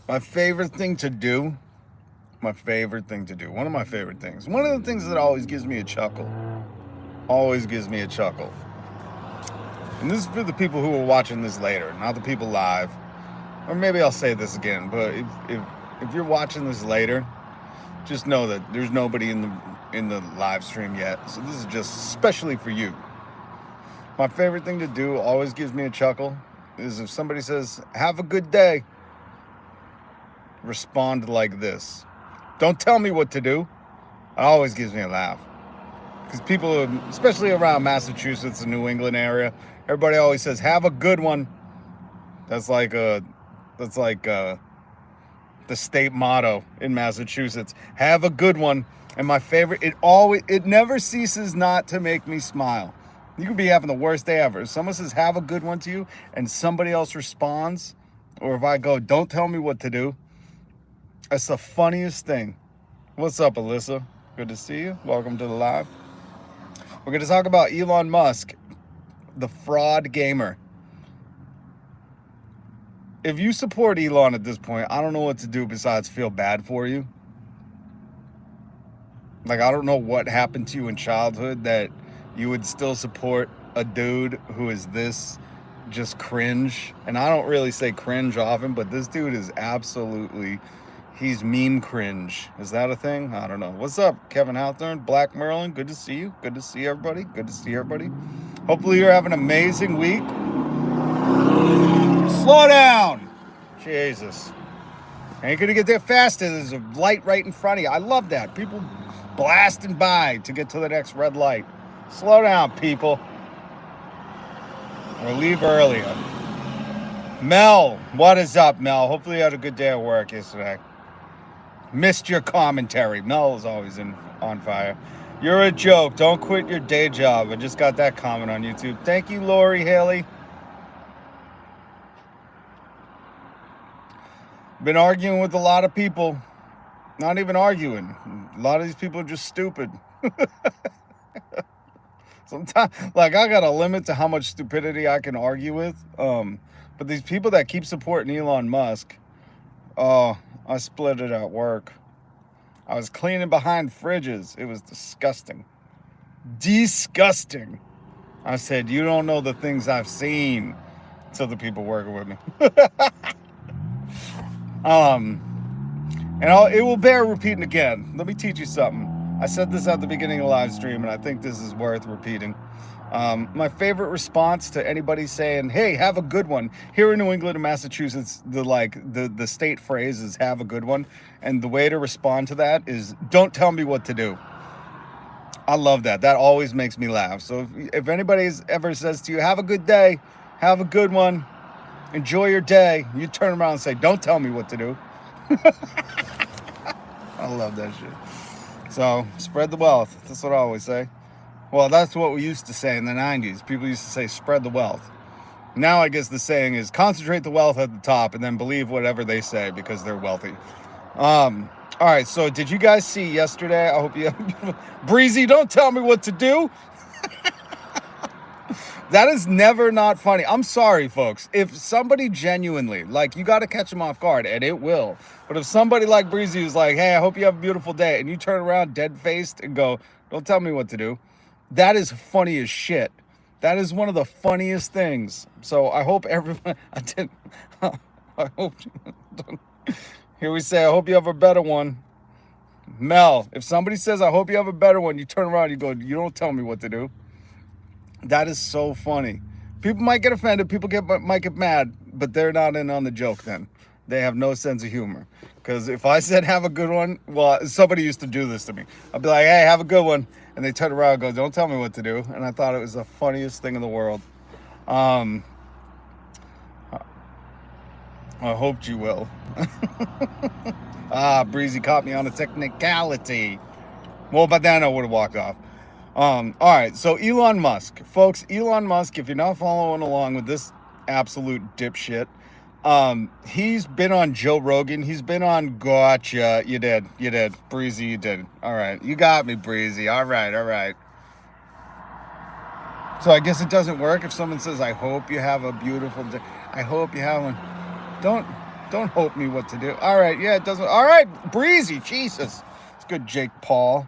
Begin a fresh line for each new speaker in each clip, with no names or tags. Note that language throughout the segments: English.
My favorite thing to do. One of my favorite things. One of the things that always gives me a chuckle. Always gives me a chuckle. And this is for the people who are watching this later, not the people live. Or maybe I'll say this again, but if you're watching this later, just know that there's nobody in the live stream yet. So this is just especially for you. My favorite thing to do always gives me a chuckle is if somebody says, "Have a good day," respond like this. Don't tell me what to do. It always gives me a laugh. Because people, especially around Massachusetts and New England area, everybody always says, "Have a good one." That's like the state motto in Massachusetts. Have a good one. And my favorite, it never ceases not to make me smile. You could be having the worst day ever. If someone says, "Have a good one" to you, and somebody else responds, or if I go, "Don't tell me what to do," that's the funniest thing. What's up, Alyssa? Good to see you. Welcome to the live. We're going to talk about Elon Musk, the fraud gamer. If you support Elon at this point, I don't know what to do besides feel bad for you. Like, I don't know what happened to you in childhood that you would still support a dude who is this just cringe. And I don't really say cringe often, but this dude is absolutely, he's meme cringe. Is that a thing? I don't know. What's up, Kevin Hawthorne? Black Merlin, good to see you. Good to see everybody. Good to see everybody. Hopefully you're having an amazing week. Slow down. Jesus. Ain't gonna get there faster. There's a light right in front of you. I love that. People blasting by to get to the next red light. Slow down, people. Or leave earlier. Mel, what is up, Mel? Hopefully you had a good day at work yesterday. Missed your commentary. Mel is always on fire. You're a joke. Don't quit your day job. I just got that comment on YouTube. Thank you, Lori Haley. Been arguing with a lot of people. Not even arguing. A lot of these people are just stupid. Sometimes, like, I got a limit to how much stupidity I can argue with. But these people that keep supporting Elon Musk, I split it at work. I was cleaning behind fridges. It was disgusting. Disgusting. I said, "You don't know the things I've seen," to the people working with me. It will bear repeating again. Let me teach you something. I said this at the beginning of the live stream, and I think this is worth repeating. My favorite response to anybody saying, "Hey, have a good one." Here in New England and Massachusetts, the state phrase is "have a good one," and the way to respond to that is, "Don't tell me what to do." I love that. That always makes me laugh. So if anybody ever says to you, "Have a good day, have a good one, enjoy your day," you turn around and say, "Don't tell me what to do." I love that shit. So, spread the wealth. That's what I always say. Well, that's what we used to say in the 90s. People used to say, spread the wealth. Now, I guess the saying is, concentrate the wealth at the top and then believe whatever they say because they're wealthy. All right, so did you guys see yesterday? I hope you Breezy, don't tell me what to do. That is never not funny. I'm sorry, folks. If somebody genuinely, like, you got to catch them off guard, and it will. But if somebody like Breezy was like, "Hey, I hope you have a beautiful day," and you turn around dead-faced and go, "Don't tell me what to do," that is funny as shit. That is one of the funniest things. So I hope everyone, I hope, here we say, "I hope you have a better one." Mel, if somebody says, "I hope you have a better one," you turn around and you go, "You don't tell me what to do." That is so funny. People might get offended. People might get mad, but they're not in on the joke then. They have no sense of humor. Because if I said, "Have a good one," well, somebody used to do this to me. I'd be like, "Hey, have a good one." And they turn around and go, "Don't tell me what to do." And I thought it was the funniest thing in the world. I hoped you will. Breezy caught me on a technicality. Well, by then I would have walked off. All right, so Elon Musk. Folks, Elon Musk, if you're not following along with this absolute dipshit, he's been on Joe Rogan. He's been on Gotcha. You did. Breezy, you did. All right, you got me, Breezy. All right. So I guess it doesn't work if someone says, "I hope you have a beautiful day. I hope you have one." Don't hope me what to do. All right, yeah, it doesn't. All right, Breezy, Jesus. It's good, Jake Paul.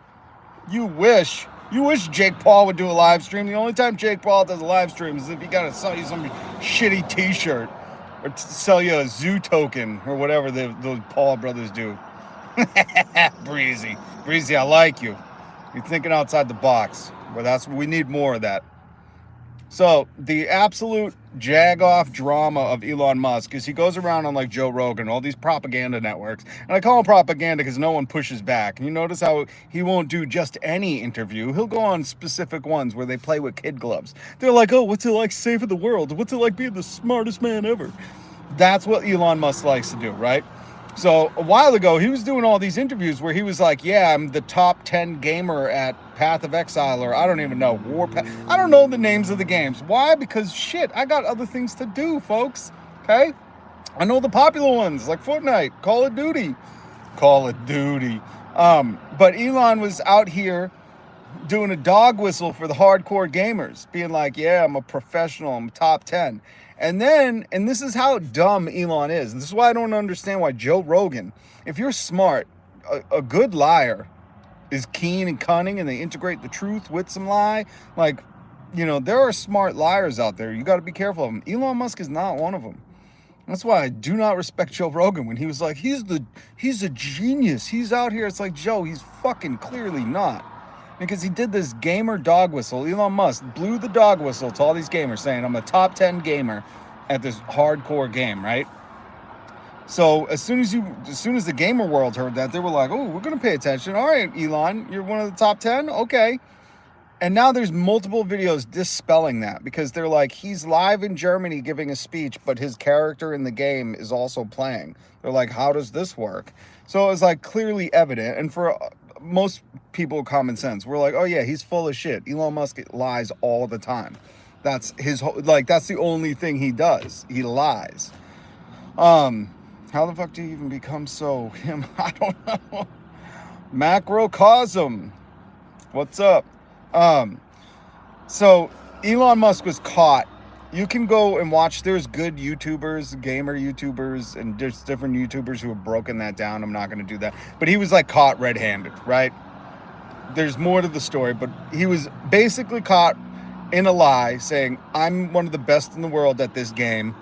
You wish Jake Paul would do a live stream. The only time Jake Paul does a live stream is if he got to sell you some shitty t-shirt or sell you a zoo token or whatever those Paul brothers do. Breezy, I like you. You're thinking outside the box. Well, we need more of that. So the absolute jag-off drama of Elon Musk is he goes around on like Joe Rogan, all these propaganda networks. And I call them propaganda because no one pushes back. And you notice how he won't do just any interview. He'll go on specific ones where they play with kid gloves. They're like, oh, what's it like saving the world? What's it like being the smartest man ever? That's what Elon Musk likes to do, right? So a while ago, he was doing all these interviews where he was like, yeah, I'm the top 10 gamer at Path of Exile, or I don't even know, I don't know the names of the games. Why? Because shit, I got other things to do, folks. Okay? I know the popular ones like Fortnite, Call of Duty. But Elon was out here doing a dog whistle for the hardcore gamers, being like, yeah, I'm a professional, I'm top 10. And this is how dumb Elon is. This is why I don't understand why Joe Rogan, if you're smart, a good liar is keen and cunning, and they integrate the truth with some lie. Like, there are smart liars out there. You got to be careful of them. Elon Musk is not one of them. That's why I do not respect Joe Rogan when he was like, he's a genius. He's out here. It's like, Joe, he's fucking clearly not. Because he did this gamer dog whistle. Elon Musk blew the dog whistle to all these gamers saying, I'm a top 10 gamer at this hardcore game, right? So as soon as the gamer world heard that, they were like, oh, we're going to pay attention. All right, Elon, you're one of the top 10? Okay. And now there's multiple videos dispelling that because they're like, he's live in Germany giving a speech, but his character in the game is also playing. They're like, how does this work? So it was like clearly evident. And for most people with common sense, we're like, oh yeah, he's full of shit. Elon Musk lies all the time. That's that's the only thing he does. He lies. How the fuck do you even become so him? I don't know. Macrocosm. What's up? So Elon Musk was caught. You can go and watch. There's good YouTubers, gamer YouTubers, and there's different YouTubers who have broken that down. I'm not going to do that. But he was like caught red-handed, right? There's more to the story, but he was basically caught in a lie saying, I'm one of the best in the world at this game.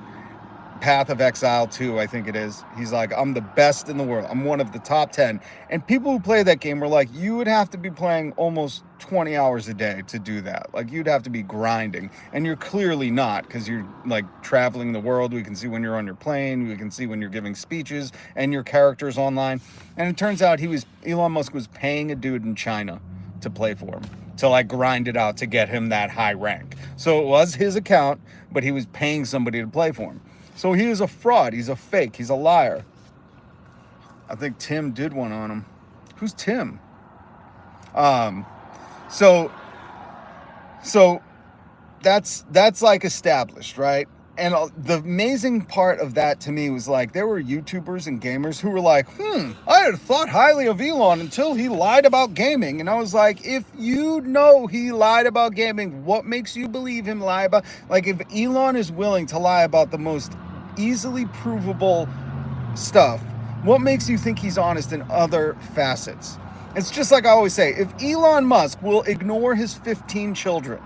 Path of Exile 2, I think it is. He's like, I'm the best in the world. I'm one of the top 10. And people who play that game were like, you would have to be playing almost 20 hours a day to do that. Like, you'd have to be grinding. And you're clearly not, because you're like traveling the world. We can see when you're on your plane. We can see when you're giving speeches and your character's online. And it turns out Elon Musk was paying a dude in China to play for him, to like grind it out to get him that high rank. So it was his account, but he was paying somebody to play for him. So he is a fraud. He's a fake. He's a liar. I think Tim did one on him. Who's Tim? So that's like established, right? And the amazing part of that to me was like, there were YouTubers and gamers who were like, I had thought highly of Elon until he lied about gaming. And I was like, if you know he lied about gaming, what makes you believe him lie about? Like, if Elon is willing to lie about the most easily provable stuff, what makes you think he's honest in other facets? It's just like I always say, if Elon Musk will ignore his 15 children,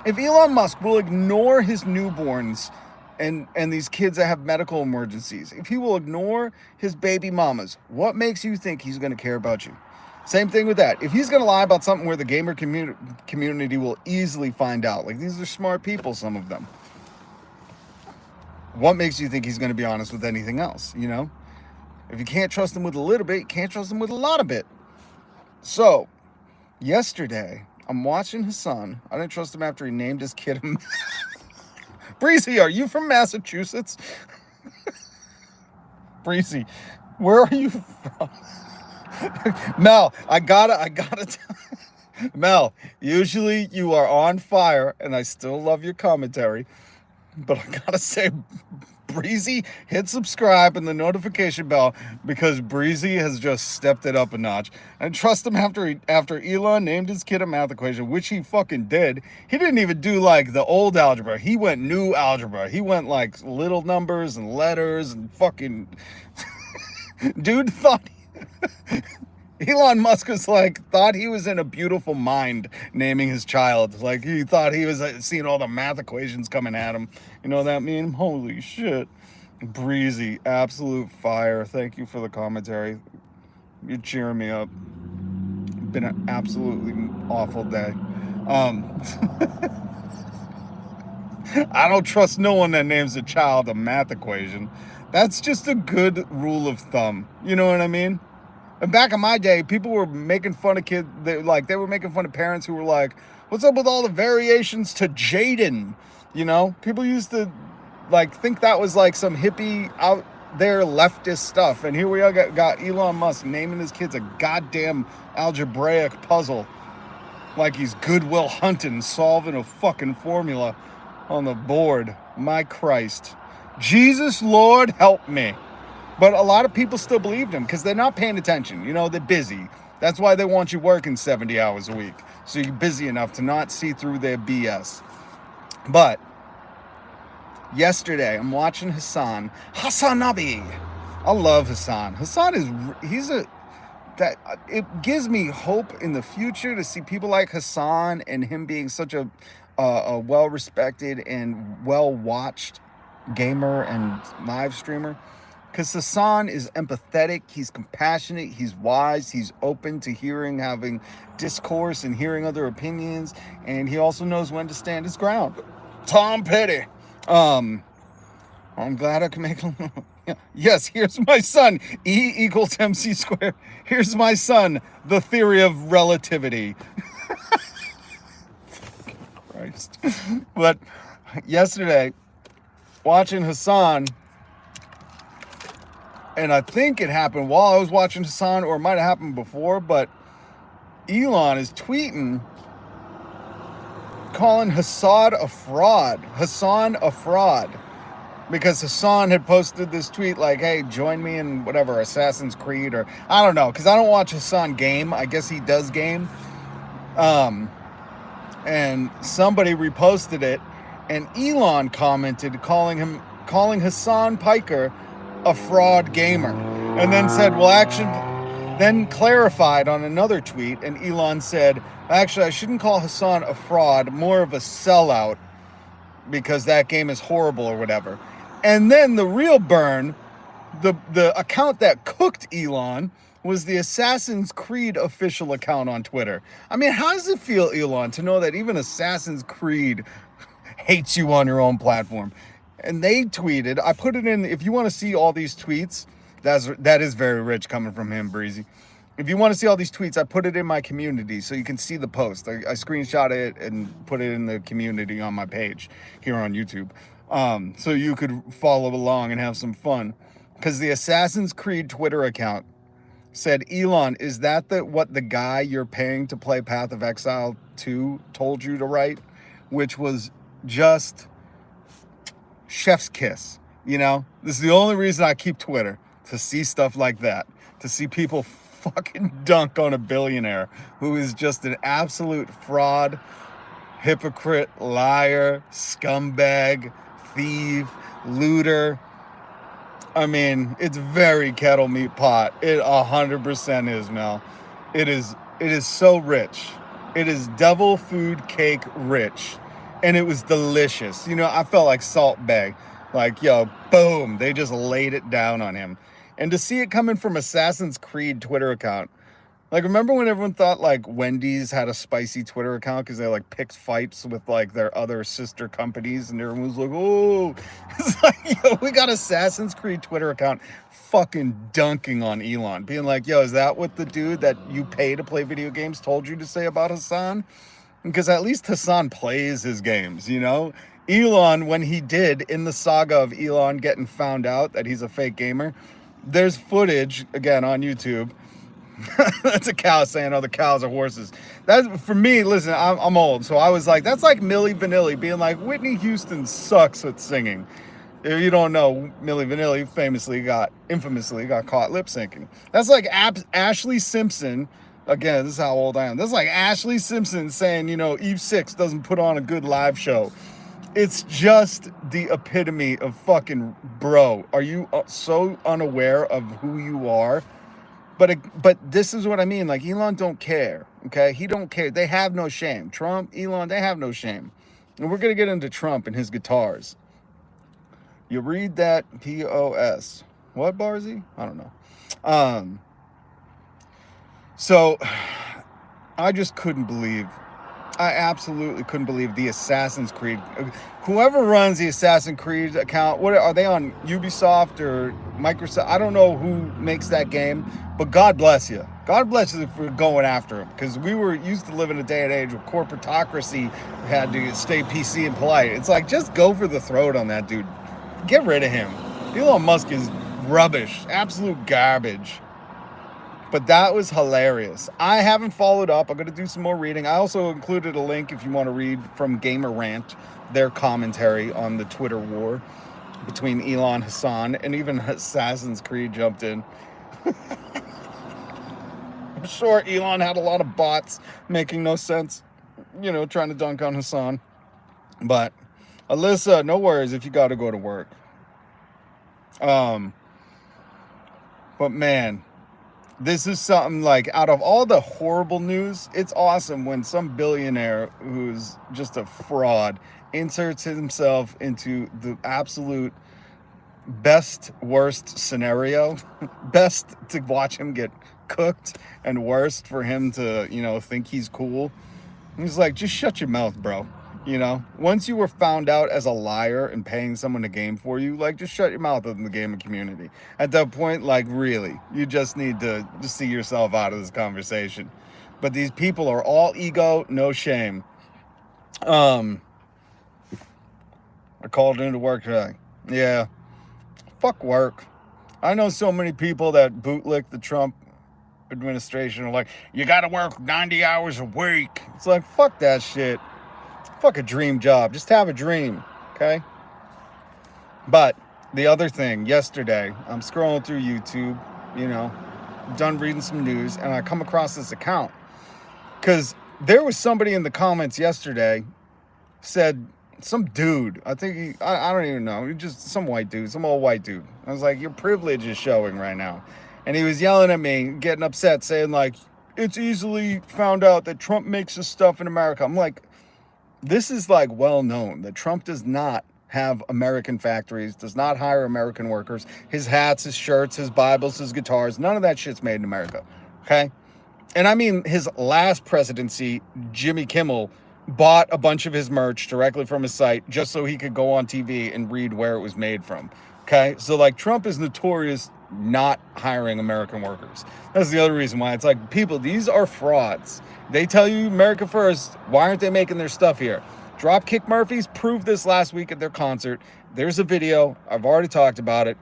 if Elon Musk will ignore his newborns and these kids that have medical emergencies, if he will ignore his baby mamas, what makes you think he's going to care about you? Same thing with that. If he's going to lie about something where the gamer community will easily find out, like, these are smart people, some of them, what makes you think he's going to be honest with anything else, you know? If you can't trust him with a little bit, you can't trust him with a lot of bit. So, yesterday, I'm watching Hasan. I didn't trust him after he named his kid. Breezy, are you from Massachusetts? Breezy, where are you from? Mel, I gotta Mel, usually you are on fire, and I still love your commentary. But I gotta say, Breezy, hit subscribe and the notification bell, because Breezy has just stepped it up a notch. And trust him, after Elon named his kid a math equation, which he fucking did, he didn't even do like the old algebra. He went new algebra. He went like little numbers and letters and fucking... Dude thought... Elon Musk was like, thought he was in a beautiful mind naming his child. Like, he thought he was seeing all the math equations coming at him. You know what that mean? Holy shit. Breezy, absolute fire. Thank you for the commentary. You're cheering me up. Been an absolutely awful day. I don't trust no one that names a child a math equation. That's just a good rule of thumb. You know what I mean? And back in my day, people were making fun of kids. They were making fun of parents who were like, "What's up with all the variations to Jaden?" You know, people used to like think that was like some hippie out there leftist stuff. And here we are, got Elon Musk naming his kids a goddamn algebraic puzzle, like he's Goodwill Hunting solving a fucking formula on the board. My Christ, Jesus Lord, help me. But a lot of people still believed him because they're not paying attention. You know, they're busy. That's why they want you working 70 hours a week, so you're busy enough to not see through their BS. But yesterday, I'm watching Hasan Nabi. I love Hasan. It gives me hope in the future to see people like Hasan and him being such a well-respected and well-watched gamer and live streamer. Because Hasan is empathetic, he's compassionate, he's wise, he's open to having discourse and hearing other opinions, and he also knows when to stand his ground. Tom Petty. I'm glad I can make a little... Yes, here's my son, E equals MC squared. Here's my son, the theory of relativity. Christ. But yesterday, watching Hasan... And I think it happened while I was watching Hasan, or it might have happened before, but Elon is tweeting, calling Hasan a fraud. Because Hasan had posted this tweet like, hey, join me in whatever, Assassin's Creed, or I don't know, because I don't watch Hasan game. I guess he does game. And somebody reposted it, and Elon commented calling Hasan Piker a fraud gamer, and then said, well, actually, then clarified on another tweet, and Elon said, actually, I shouldn't call Hasan a fraud, more of a sellout, because that game is horrible or whatever. And then the real burn, the account that cooked Elon was the Assassin's Creed official account on Twitter. I mean, how does it feel, Elon, to know that even Assassin's Creed hates you on your own platform? And they tweeted, I put it in, if you want to see all these tweets, that is very rich coming from him, Breezy. If you want to see all these tweets, I put it in my community so you can see the post. I screenshot it and put it in the community on my page here on YouTube. So you could follow along and have some fun. Because the Assassin's Creed Twitter account said, Elon, is that what the guy you're paying to play Path of Exile 2 told you to write? Which was just... chef's kiss, you know? This is the only reason I keep Twitter, to see stuff like that, to see people fucking dunk on a billionaire who is just an absolute fraud, hypocrite, liar, scumbag, thief, looter. I mean, it's very kettle meat pot. It 100% is, Mel. It is so rich. It is devil food cake rich. And it was delicious. You know, I felt like Salt Bae. Like, yo, boom. They just laid it down on him. And to see it coming from Assassin's Creed Twitter account. Like, remember when everyone thought, like, Wendy's had a spicy Twitter account because they, like, picked fights with, like, their other sister companies? And everyone was like, oh. It's like, yo, we got Assassin's Creed Twitter account fucking dunking on Elon. Being like, yo, is that what the dude that you pay to play video games told you to say about Hasan? Because at least Hasan plays his games, you know? Elon, when he did, in the saga of Elon getting found out that he's a fake gamer, there's footage, again, on YouTube. That's a cow saying other cows are horses. That, for me, listen, I'm old, so I was like, that's like Milli Vanilli being like, Whitney Houston sucks at singing. If you don't know, Milli Vanilli infamously got caught lip syncing. That's like Ashley Simpson. Again, this is how old I am. That's like Ashley Simpson saying, Eve 6 doesn't put on a good live show. It's just the epitome of fucking bro. Are you so unaware of who you are? But this is what I mean. Like, Elon don't care. Okay, he don't care. They have no shame. Trump, Elon, they have no shame. And we're gonna get into Trump and his guitars. You read that POS. What, Barzy? I don't know. So I just couldn't believe. I absolutely couldn't believe the Assassin's Creed. Whoever runs the Assassin's Creed account, what are they on, Ubisoft or Microsoft? I don't know who makes that game, but God bless you. God bless you for going after him, because we were used to live in a day and age where corporatocracy had to stay PC and polite. It's like, just go for the throat on that dude. Get rid of him. Elon Musk is rubbish, absolute garbage. But that was hilarious. I haven't followed up. I'm going to do some more reading. I also included a link if you want to read from Gamer Rant, their commentary on the Twitter war between Elon, Hasan, and even Assassin's Creed jumped in. I'm sure Elon had a lot of bots making no sense, trying to dunk on Hasan. But Alyssa, no worries if you got to go to work. But man, this is something like, out of all the horrible news, it's awesome when some billionaire who's just a fraud inserts himself into the absolute best, worst scenario. Best to watch him get cooked, and worst for him to, think he's cool. He's like, just shut your mouth, bro. Once you were found out as a liar and paying someone to game for you, like, just shut your mouth in the gaming community. At that point, like, really, you just need to just see yourself out of this conversation. But these people are all ego, no shame. I called into work today. Yeah. Fuck work. I know so many people that bootlick the Trump administration are like, you gotta work 90 hours a week. It's like, fuck that shit. Fuck a dream job. Just have a dream, okay? But the other thing, yesterday, I'm scrolling through YouTube, done reading some news, and I come across this account. Because there was somebody in the comments yesterday said, some dude, I think I don't even know, just some white dude, some old white dude. I was like, your privilege is showing right now. And he was yelling at me, getting upset, saying like, it's easily found out that Trump makes his stuff in America. I'm like, this is like well known that Trump does not have American factories, does not hire American workers. His hats, his shirts, his Bibles, his guitars, none of that shit's made in America, okay? And I mean, his last presidency, Jimmy Kimmel bought a bunch of his merch directly from his site just so he could go on TV and read where it was made from, okay? So like, Trump is notorious not hiring American workers. That's the other reason why it's like, people, these are frauds. They tell you America first. Why aren't they making their stuff here? Dropkick Murphys proved this last week at their concert. There's a video. I've already talked about it.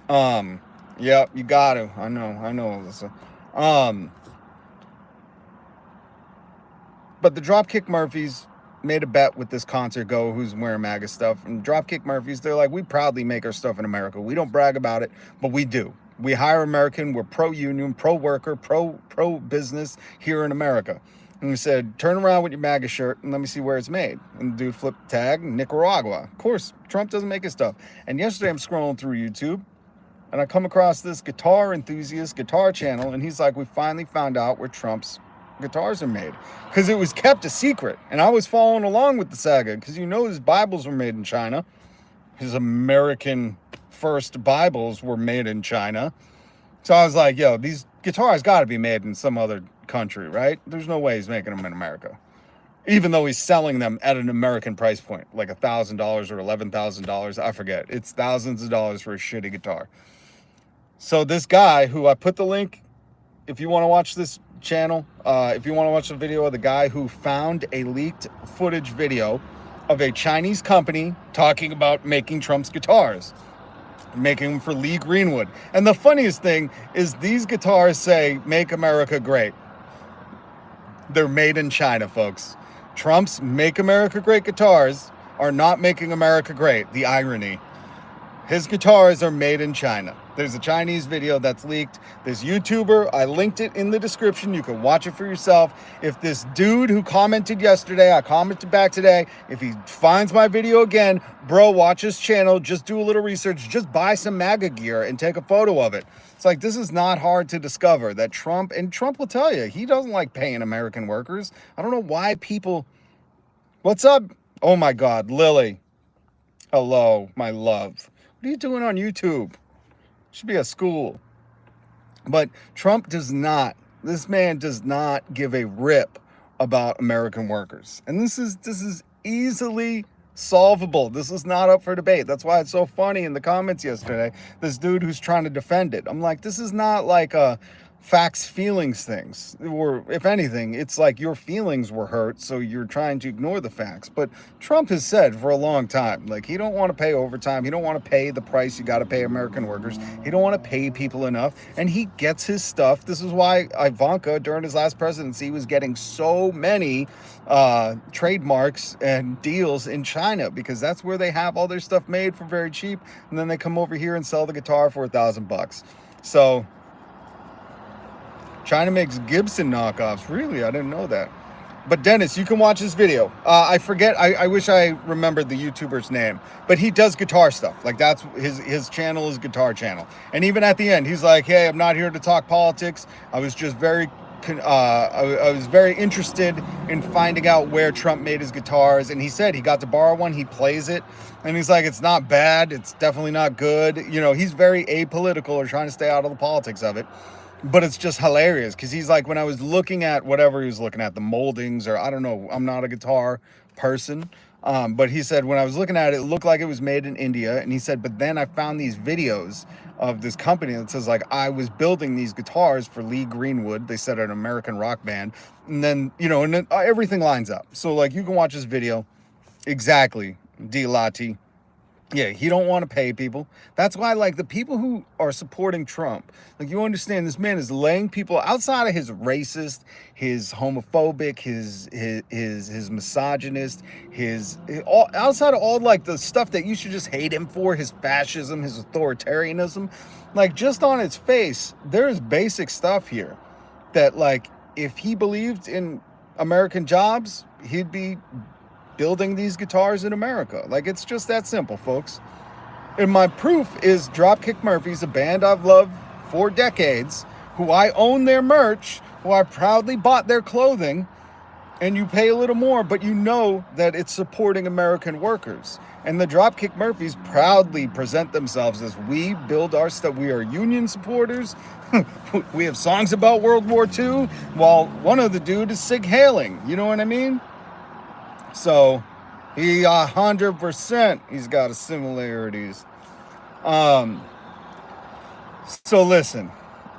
Yeah, you got to. I know, Alyssa. But the Dropkick Murphys made a bet with this concert who's wearing MAGA stuff. And Dropkick Murphys, they're like, we proudly make our stuff in America. We don't brag about it, but we do. We hire American. We're pro-union, pro-worker, pro-business here in America. And we said, turn around with your MAGA shirt and let me see where it's made. And the dude flipped the tag, Nicaragua. Of course, Trump doesn't make his stuff. And yesterday I'm scrolling through YouTube and I come across this guitar enthusiast guitar channel. And he's like, we finally found out where Trump's guitars are made, because it was kept a secret. And I was following along with the saga, because his Bibles were made in China. His American first Bibles were made in China. So I was like, yo, these guitars got to be made in some other country, right? There's no way he's making them in America, even though he's selling them at an American price point, like $1,000 or $11,000. I forget. It's thousands of dollars for a shitty guitar. So this guy, who I put the link, if you want to watch this channel, if you want to watch the video of the guy who found a leaked footage video of a Chinese company talking about making Trump's guitars, making them for Lee Greenwood. And the funniest thing is, these guitars say, make America great. They're made in China, folks. Trump's Make America Great guitars are not making America great. The irony. His guitars are made in China. There's a Chinese video that's leaked. This YouTuber, I linked it in the description. You can watch it for yourself. If this dude who commented yesterday, I commented back today, if he finds my video again, bro, watch his channel, just do a little research, just buy some MAGA gear and take a photo of it. It's like, this is not hard to discover that Trump will tell you, he doesn't like paying American workers. I don't know why people, what's up? Oh my God, Lily. Hello, my love. What are you doing on YouTube? Should be a school. But Trump does not, this man does not give a rip about American workers. And this is easily solvable. This is not up for debate. That's why it's so funny in the comments yesterday. This dude who's trying to defend it. I'm like, this is not like a facts feelings things, or if anything, it's like your feelings were hurt, so you're trying to ignore the facts. But Trump has said for a long time, like, he don't want to pay overtime, he don't want to pay the price you got to pay American workers, he don't want to pay people enough, and he gets his stuff. This is why Ivanka during his last presidency was getting so many trademarks and deals in China, because that's where they have all their stuff made for very cheap, and then they come over here and sell the guitar for $1,000. So China makes Gibson knockoffs. Really? I didn't know that. But Dennis, you can watch this video. I forget, I wish I remembered the YouTuber's name, but he does guitar stuff. Like, that's his channel is guitar channel. And even at the end, he's like, hey, I'm not here to talk politics. I was just very, I was very interested in finding out where Trump made his guitars. And he said he got to borrow one, he plays it. And he's like, it's not bad, it's definitely not good. You know, he's very apolitical, or trying to stay out of the politics of it. But it's just hilarious, because he's like, when I was looking at whatever he was looking at, the moldings, or I don't know, I'm not a guitar person, but he said when I was looking at it, it looked like it was made in India. And he said, but then I found these videos of this company that says, like, I was building these guitars for Lee Greenwood. They said an American rock band. And then, you know, and then everything lines up. So, like, you can watch this video. Exactly, D-Lati. Yeah, he don't want to pay people. That's why, like, the people who are supporting Trump, like, you understand, this man is laying people outside of his racist, his homophobic, his misogynist, outside of all, like, the stuff that you should just hate him for, his fascism, his authoritarianism. Like, just on its face, there's basic stuff here that, like, if he believed in American jobs, he'd be building these guitars in America. Like, it's just that simple, folks. And my proof is Dropkick Murphys, a band I've loved for decades, who I own their merch, who I proudly bought their clothing, and you pay a little more, but you know that it's supporting American workers. And the Dropkick Murphys proudly present themselves as, we build our stuff. We are union supporters. We have songs about World War II, while one of the dude is Sig Hailing. You know what I mean? So he 100%, he's got a similarities. So listen,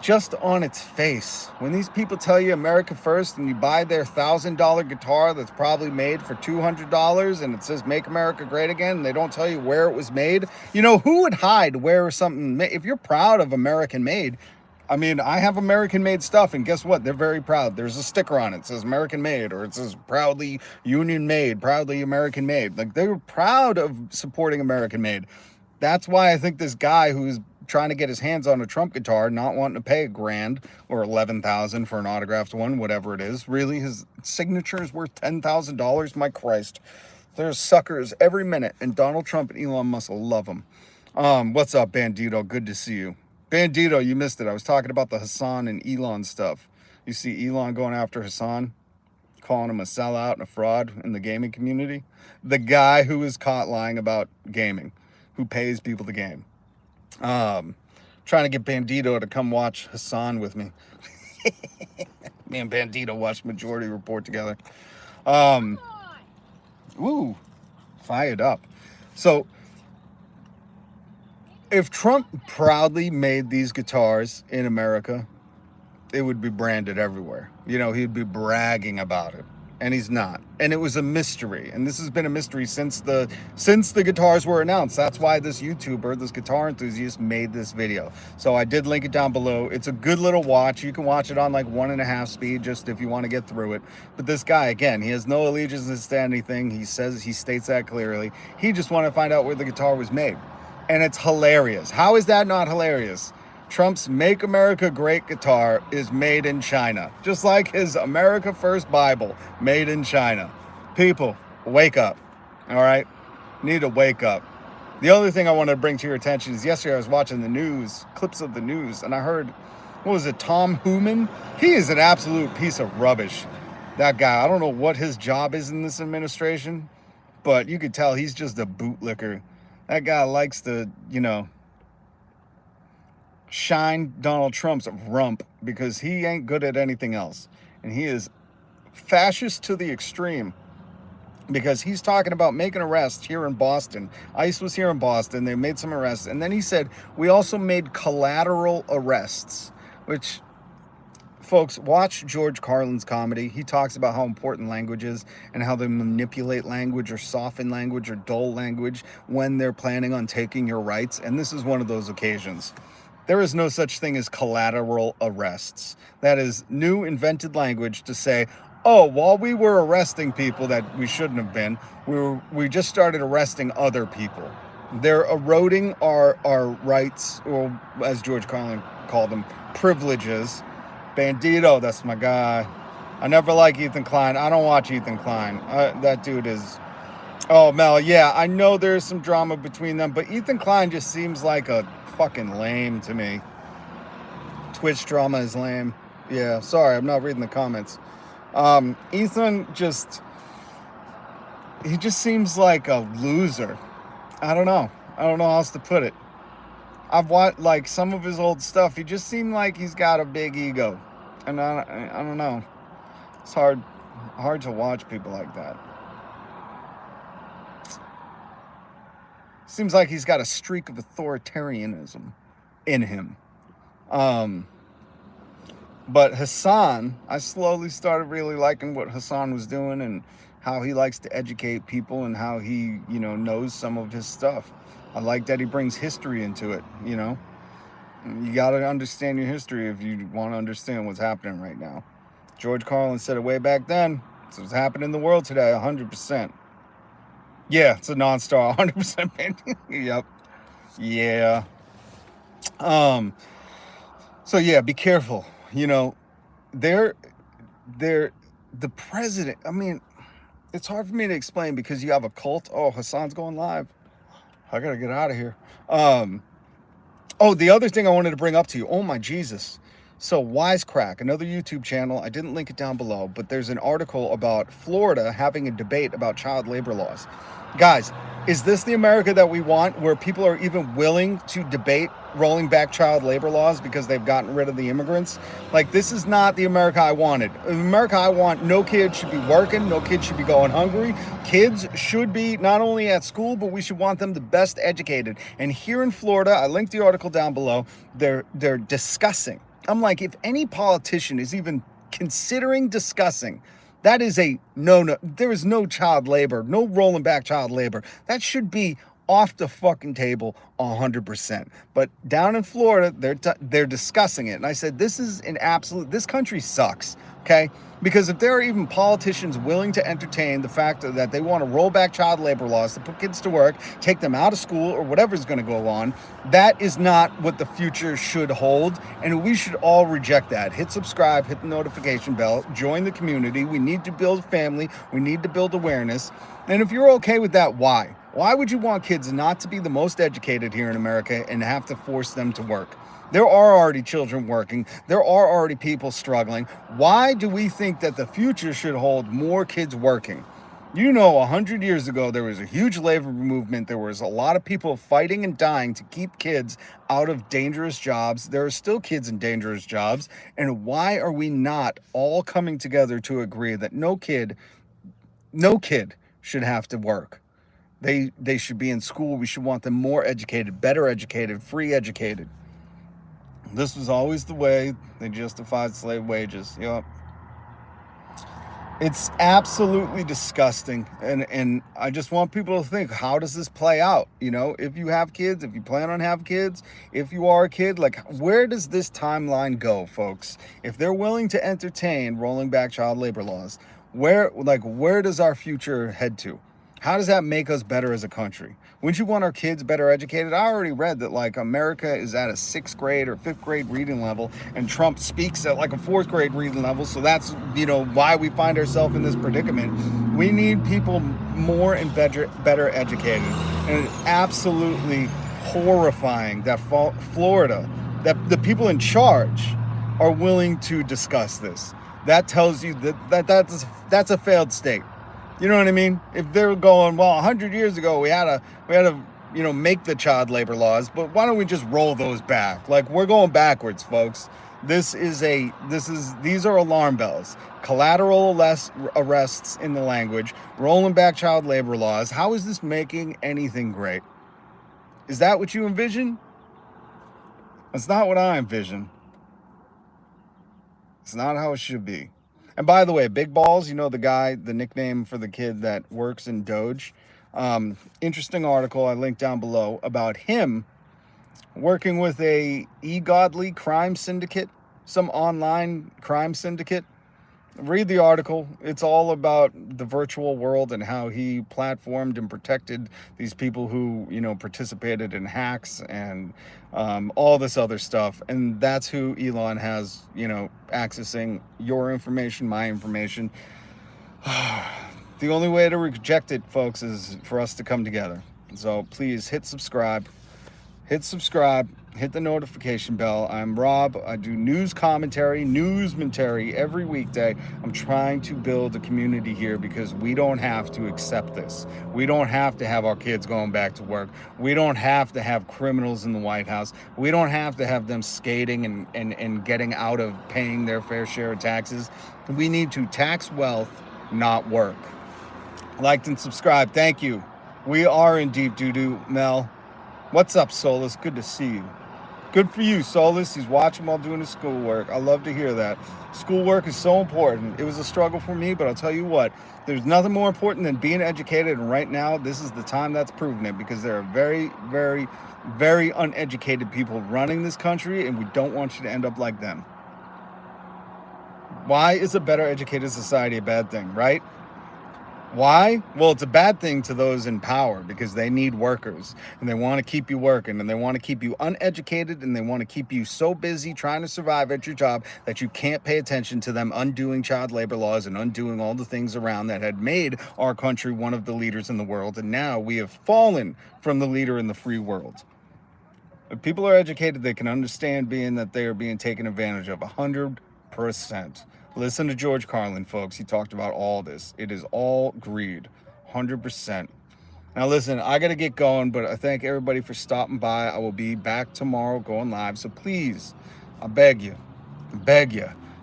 just on its face, when these people tell you America first, and you buy their $1,000 guitar that's probably made for $200, and it says "Make America Great Again," and they don't tell you where it was made, you know, who would hide where something made? If you're proud of American made, I mean, I have American-made stuff, and guess what? They're very proud. There's a sticker on it. It says American-made, or it says proudly union-made, proudly American-made. Like, they're proud of supporting American-made. That's why I think this guy who's trying to get his hands on a Trump guitar, not wanting to pay $1,000 or $11,000 for an autographed one, whatever it is. Really, his signature is worth $10,000? My Christ. There's suckers every minute, and Donald Trump and Elon Musk will love them. What's up, Bandito? Good to see you. Bandito, you missed it. I was talking about the Hasan and Elon stuff. You see Elon going after Hasan, calling him a sellout and a fraud in the gaming community. The guy who was caught lying about gaming, who pays people to game. Trying to get Bandito to come watch Hasan with me. Me and Bandito watched Majority Report together. Woo, fired up. So, if Trump proudly made these guitars in America, it would be branded everywhere. You know, he'd be bragging about it. And he's not. And it was a mystery. And this has been a mystery since the guitars were announced. That's why this YouTuber, this guitar enthusiast, made this video. So I did link it down below. It's a good little watch. You can watch it on like 1.5 speed, just if you want to get through it. But this guy, again, he has no allegiance to anything. He states that clearly. He just wanted to find out where the guitar was made. And it's hilarious. How is that not hilarious? Trump's Make America Great guitar is made in China, just like his America First Bible, made in China. People, wake up. All right? Need to wake up. The other thing I wanted to bring to your attention is yesterday I was watching the news, clips of the news, and I heard, what was it, Tom Hooman? He is an absolute piece of rubbish. That guy, I don't know what his job is in this administration, but you could tell he's just a bootlicker. That guy likes to, shine Donald Trump's rump because he ain't good at anything else. And he is fascist to the extreme because he's talking about making arrests here in Boston. ICE was here in Boston. They made some arrests. And then he said, we also made collateral arrests, which, folks, watch George Carlin's comedy. He talks about how important language is and how they manipulate language or soften language or dull language when they're planning on taking your rights. And this is one of those occasions. There is no such thing as collateral arrests. That is new invented language to say, oh, while we were arresting people that we shouldn't have been, we just started arresting other people. They're eroding our rights, or as George Carlin called them, privileges. Bandito, that's my guy. I never like Ethan Klein. I don't watch Ethan Klein. That dude is... Oh, Mel, yeah, I know there's some drama between them, but Ethan Klein just seems like a fucking lame to me. Twitch drama is lame. Yeah, sorry, I'm not reading the comments. Ethan he just seems like a loser. I don't know how else to put it. I've watched like some of his old stuff. He just seemed like he's got a big ego, and I don't know. It's hard to watch people like that. Seems like he's got a streak of authoritarianism in him. But Hasan, I slowly started really liking what Hasan was doing and how he likes to educate people and how he, knows some of his stuff. I like that he brings history into it, You got to understand your history if you want to understand what's happening right now. George Carlin said it way back then. It's what's happening in the world today, 100%. Yeah, it's a non-star, 100% painting. Yep. Yeah. So yeah, be careful. They're the president. I mean, it's hard for me to explain because you have a cult. Oh, Hasan's going live. I gotta get out of here. Oh, the other thing I wanted to bring up to you. Oh my Jesus. So Wisecrack, another YouTube channel. I didn't link it down below, but there's an article about Florida having a debate about child labor laws. Guys, is this the America that we want, where people are even willing to debate rolling back child labor laws because they've gotten rid of the immigrants? Like, this is not the America I wanted. The America I want, no kid should be working, no kid should be going hungry. Kids should be not only at school, but we should want them the best educated. And here in Florida, I linked the article down below, they're discussing. I'm like, if any politician is even considering discussing, that is a no. There is no child labor, no rolling back child labor. That should be off the fucking table 100%. But down in Florida, they're discussing it. And I said, this country sucks, okay? Because if there are even politicians willing to entertain the fact that they want to roll back child labor laws to put kids to work, take them out of school or whatever's going to go on, that is not what the future should hold. And we should all reject that. Hit subscribe, hit the notification bell, join the community. We need to build family. We need to build awareness. And if you're okay with that, why? Why would you want kids not to be the most educated here in America and have to force them to work? There are already children working. There are already people struggling. Why do we think that the future should hold more kids working? 100 years ago, there was a huge labor movement. There was a lot of people fighting and dying to keep kids out of dangerous jobs. There are still kids in dangerous jobs. And why are we not all coming together to agree that no kid should have to work? They should be in school. We should want them more educated, better educated, free educated. This was always the way they justified slave wages. Yep. It's absolutely disgusting. And I just want people to think, how does this play out? If you have kids, if you plan on having kids, if you are a kid, like, where does this timeline go, folks? If they're willing to entertain rolling back child labor laws, where does our future head to? How does that make us better as a country? Wouldn't you want our kids better educated? I already read that like America is at a 6th grade or 5th grade reading level, and Trump speaks at like a 4th grade reading level. So that's, you know, why we find ourselves in this predicament. We need people more and better educated. And it's absolutely horrifying that Florida, that the people in charge are willing to discuss this. That tells you that's a failed state. You know what I mean? If they're going, well, 100 years ago we had to, you know, make the child labor laws, but why don't we just roll those back? Like, we're going backwards, folks. These are alarm bells. Collateral arrests in the language, rolling back child labor laws. How is this making anything great? Is that what you envision? That's not what I envision. It's not how it should be. And by the way, Big Balls, you know, the guy, the nickname for the kid that works in Doge. Interesting article I linked down below about him working with a e-godly crime syndicate, some online crime syndicate. Read the article. It's all about the virtual world and how he platformed and protected these people who, you know, participated in hacks and all this other stuff. And that's who Elon has, you know, accessing your information, my information. The only way to reject it, folks, is for us to come together. So please hit subscribe, hit the notification bell. I'm Rob. I do news commentary, newsmentary every weekday. I'm trying to build a community here because we don't have to accept this. We don't have to have our kids going back to work. We don't have to have criminals in the White House. We don't have to have them skating and getting out of paying their fair share of taxes. We need to tax wealth, not work. Liked and subscribe. Thank you. We are in deep doo-doo, Mel. What's up, Solus? Good to see you. Good for you, Solus. He's watching while doing his schoolwork. I love to hear that. Schoolwork is so important. It was a struggle for me, but I'll tell you what, there's nothing more important than being educated. And right now, this is the time that's proven it, because there are very, very, very uneducated people running this country, and we don't want you to end up like them. Why is a better educated society a bad thing, right? Why? Well, it's a bad thing to those in power because they need workers and they want to keep you working and they want to keep you uneducated and they want to keep you so busy trying to survive at your job that you can't pay attention to them undoing child labor laws and undoing all the things around that had made our country one of the leaders in the world. And now we have fallen from the leader in the free world. If people are educated, they can understand being that they are being taken advantage of 100%. Listen to George Carlin, folks. He talked about all this. It is all greed, 100%. Now, listen, I got to get going, but I thank everybody for stopping by. I will be back tomorrow going live. So please, I beg you,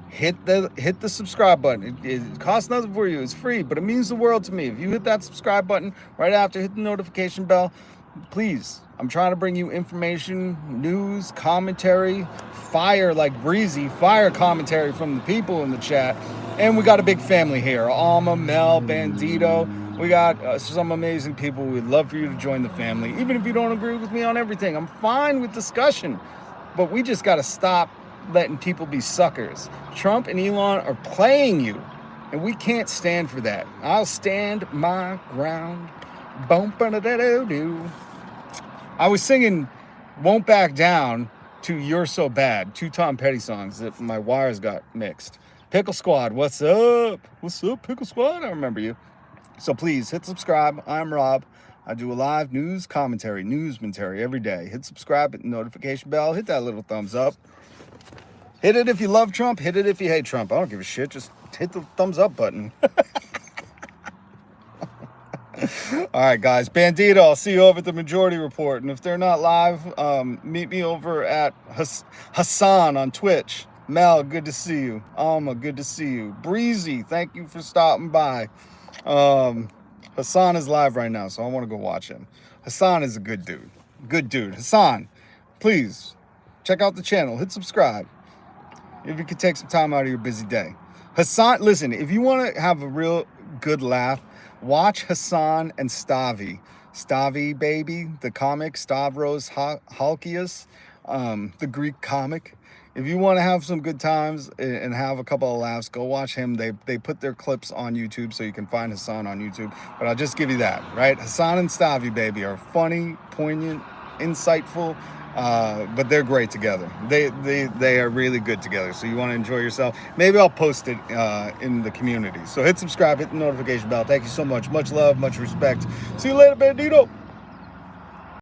hit the subscribe button. It costs nothing for you. It's free, but it means the world to me. If you hit that subscribe button right after, hit the notification bell. Please, I'm trying to bring you information, news, commentary, fire like breezy, fire commentary from the people in the chat. And we got a big family here. Alma, Mel, Bandito. We got some amazing people. We'd love for you to join the family. Even if you don't agree with me on everything, I'm fine with discussion. But we just got to stop letting people be suckers. Trump and Elon are playing you. And we can't stand for that. I'll stand my ground. I was singing Won't Back Down to You're So Bad, two Tom Petty songs that my wires got mixed. Pickle Squad, what's up? What's up, Pickle Squad? I remember you. So please hit subscribe. I'm Rob. I do a live news commentary, newsmentary every day. Hit subscribe, hit the notification bell, hit that little thumbs up. Hit it if you love Trump, hit it if you hate Trump. I don't give a shit. Just hit the thumbs up button. All right, guys. Bandito, I'll see you over at the Majority Report. And if they're not live, meet me over at Hasan on Twitch. Mel, good to see you. Alma, good to see you. Breezy, thank you for stopping by. Hasan is live right now, so I want to go watch him. Hasan is a good dude. Good dude. Hasan, please check out the channel. Hit subscribe. If you could take some time out of your busy day. Hasan, listen, if you want to have a real good laugh, watch Hasan and Stavi. Stavi, baby, the comic, Stavros Halkias, the Greek comic. if you want to have some good times and have a couple of laughs, go watch him. They put their clips on YouTube, so you can find Hasan on YouTube. But I'll just give you that, right? Hasan and Stavi, baby, are funny, poignant, insightful, but they're great together. They are really good together. So you want to enjoy yourself. Maybe I'll post it in the community. So hit subscribe, hit the notification bell. Thank you so much. Much love, much respect. See you later, Bandito.